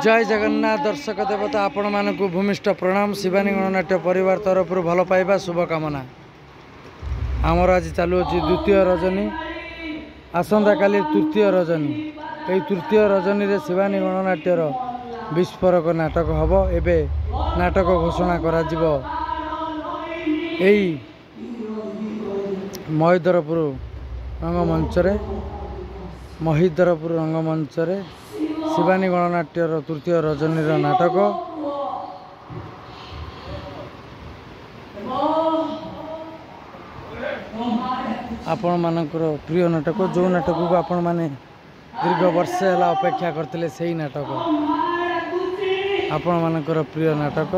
जय जगन्नाथ दर्शक देवता आपण मानक भूमिष्ठ प्रणाम। शिवानी गणनाट्य परिवार तरफ भल पाइबा शुभकामना। आमर आज चालू अच्छी द्वितीय रजनी, आसंता काली तृतीय रजनी। ये तृतीय रजनी रे शिवानी गणनाट्यर विस्फोरक नाटक हम। एबे नाटक घोषणा करा जिवो एई महिदरपुर रंगमंच रे, महिदरपुर रंगमंच रे शिवानी गणनाट्यर तृतीय रजनीर नाटक। आपण मानकर प्रिय नाटक, जो नाटक को आपण माने दीर्घ वर्ष है अपेक्षा करते से नाटक। आपण मानकर प्रिय नाटक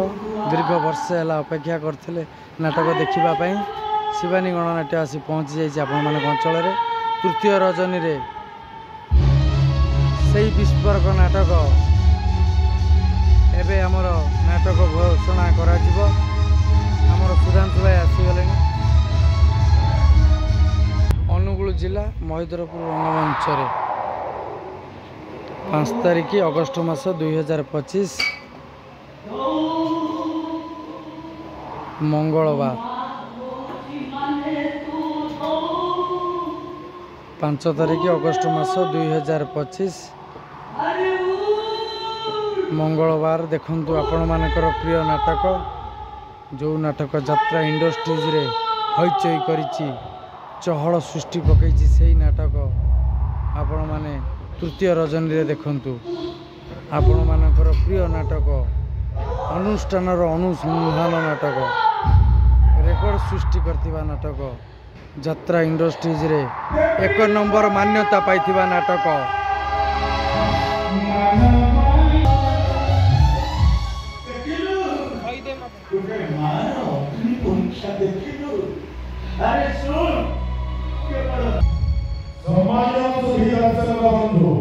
दीर्घ वर्ष है अपेक्षा करते नाटक देखापी शिवानी गणनाट्य आसी पहुँची जाइए आपण मान अंचल। तृतीय रजनी रे सही विस्फोरक नाटक एबे आमर नाटक घोषणा करा जिवो। आमर सुधांशु भाई आसीगले। अनुगुल जिला महिदरपुर रंगमंच 5 तारिख अगस्ट मास 2025 मंगलवार 5 तारिख अगस्ट मास 2025 मंगलवार। देखंतु आपण मानकर प्रिय नाटक, जो नाटक यात्रा इंडस्ट्रीज रे हईचई करिछि, चहल सृष्टि पकईछि सेही नाटक आपण माने तृतीय रजनी रे देखंतु। आपण मानकर प्रिय नाटक अनुष्ठान अनुसंधान नाटक, रेकर्ड सृष्टि करथिबा नाटक, यात्रा इंडस्ट्रीज रे 1 नंबर मान्यता पाइथिबा नाटक। बंधु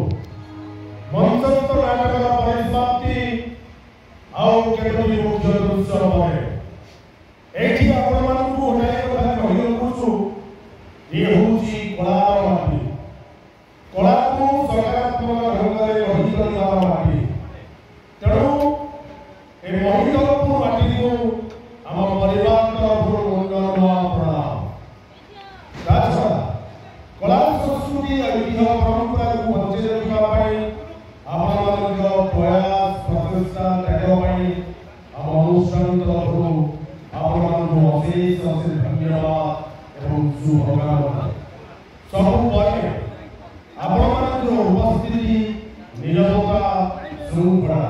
मंचस्थ नाटक परिसमाप्ति आउ केतोटी मुख्य दृश्य परे एठी आपण मानकु उठाय कथा कहियो कुछु ये होची कलार माटी। कलाकु सकारात्मक ढंगरे रही करबा माटी। तेणु ए महिदरपुर माटी को हम परिवार तरफरु मंगलमय प्रणाम। ताछा कला संस्कृति ऐतिह्य परंपरा को बंचे रखा पाई आपनकर प्रयास प्रचेष्टा देखो पाई हम अनुष्ठान तरफरु आपनकर अशेष अशेष धन्यवाद एवं शुभकामना। सब परे आपनकर उपस्थिति निरवता श्रृंखला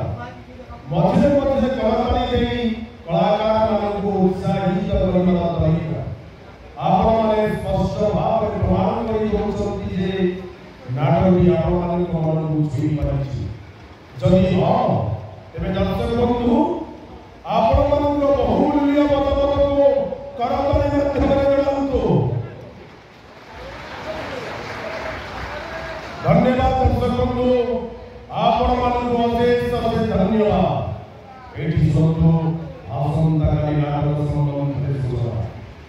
मध्य मध्य कलाकारी देई कलाकार मानकु उत्साहित करना दरकार। आपण माने स्पष्ट भाव प्रमाण करी होचंती जे नाटक आपण मानकु मन बुझी पाछि। जदि हां तेबे दर्शक बंधु आपण मानकु बहुमूल्य मतामत को करताली माध्यमरे जणांतो। धन्यवाद दर्शक बंधु, आपण मानकु अशेष अशेष धन्यवाद। एठी सतो आसंता काली नाटक संबंधरे सूचना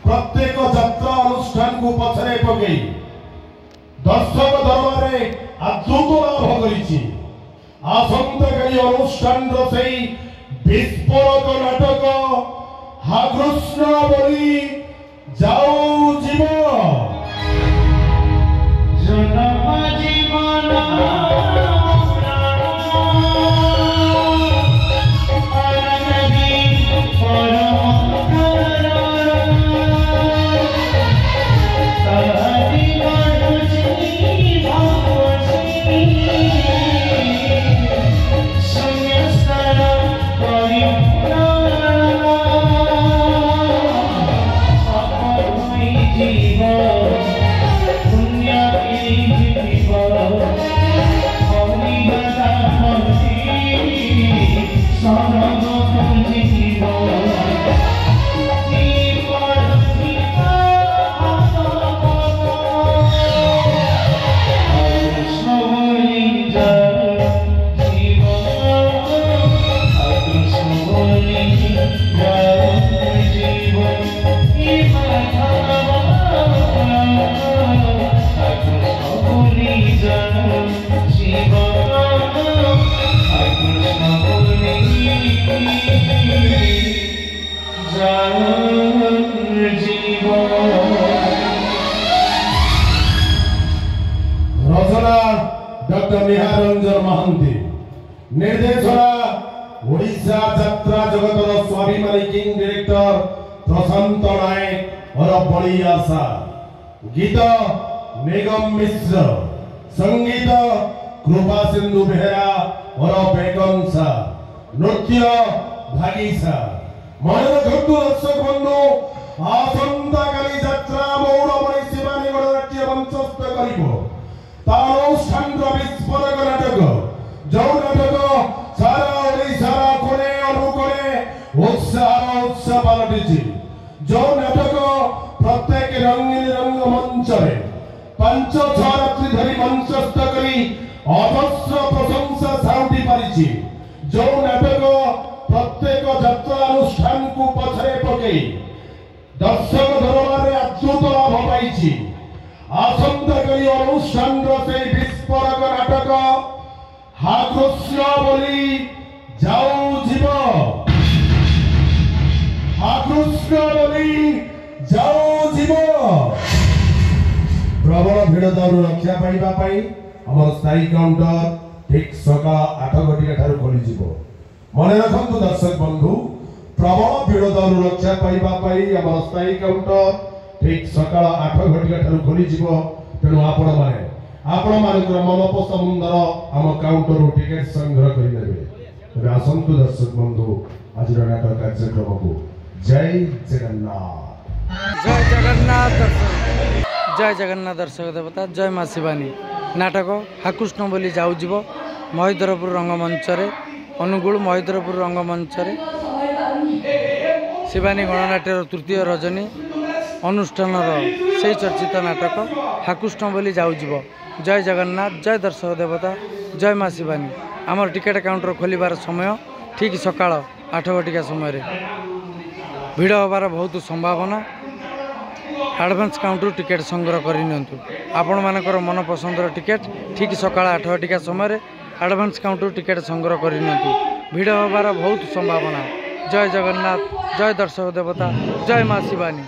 प्रत्येक यात्रा अनुष्ठान को पछरे पकई दर्शक दरबारे अद्भुत लाभ करिछि। आसंता काली अनुष्ठान रो सेई विस्फोरक नाटक हा कृष्ण बोली जाऊ जीवन जन्म जीवन Oh निर्देशना ओडिशा यात्रा जगतर स्वाभिमानी किंग डायरेक्टर प्रशांत नायक और बड़ी आशा। गीत निगम मिश्र, संगीत कृपा सिंधु बेहरा और बेगम सा, नृत्य भागीसा। मन रखु दर्शक बंधु आसंता काली यात्रा मौड़मणि शिवानी गणनाट्य मंचस्थ करिबो। तानुष्ठान विस्फोरक नाटक जो नाटक सारा ओडिशा कोने अनुकोणे उत्साह पलटिछि। जो नाटक प्रत्येक रंगीन रंग मंच में 5-6 रात्रि धरी मंचस्थ करी अजस्र प्रशंसा साउंडी पारिछि। जो नाटक प्रत्येक यात्रा अनुष्ठान को पछरे पकई दर्शक दरबार अद्भुत लाभ पाइछि। आसंता करी अनुष्ठान से विस्फोरक नाटक हाकृष्ण बोली जाऊ जीव, हाकृष्ण बोली जाऊ जीव। प्रबल भिड़ दारू रक्षा पाइबा पाई हमर स्थायी काउंटर ठीक सकाळ 8 घटिका ठारू खोली जीवो। मन रखंतु दर्शक बंधु प्रबल भिड़ दारू रक्षा पाइबा पाई हमर स्थायी काउंटर ठीक सकाळ 8 घटिका ठारू खोली जीवो। तेणु आपण मानकर मन पसंदर आम काउंटर टिकेट संग्रह करेंगे। तेज आसतु दर्शक बंधु आज नाटक कार्यक्रम को जय जगन्नाथ। जय जगन्नाथ दर्शक, जय जगन्नाथ दर्शक देवता, जय माँ शिवानी। नाटक हाकृष्ण बोली जाऊ जीव महेन्द्रपुर रंगमंच अनुगुल महेन्द्रपुर रंगमंच शिवानी गणनाट्यर तृतीय रजनी अनुष्ठान से चर्चित नाटक हाकृष्ण बोली जाऊ जीव। जय जगन्नाथ, जय दर्शक देवता, जय माँ शिवानी। आमर टिकेट काउंटर खोलिबार समय ठीक सकाळ 8 घटिका समय भिड़ होबार बहुत संभावना। एडवांस काउंटर टिकेट संग्रह करनियंतु। आपण मानकर मन पसंदर टिकेट ठीक सकाळ 8 घटिका समय एडवांस काउंटर टिकेट संग्रह करनियंतु। भिड़ होबार बहुत संभावना। जय जगन्नाथ, जय दर्शक देवता, जय माँ शिवानी।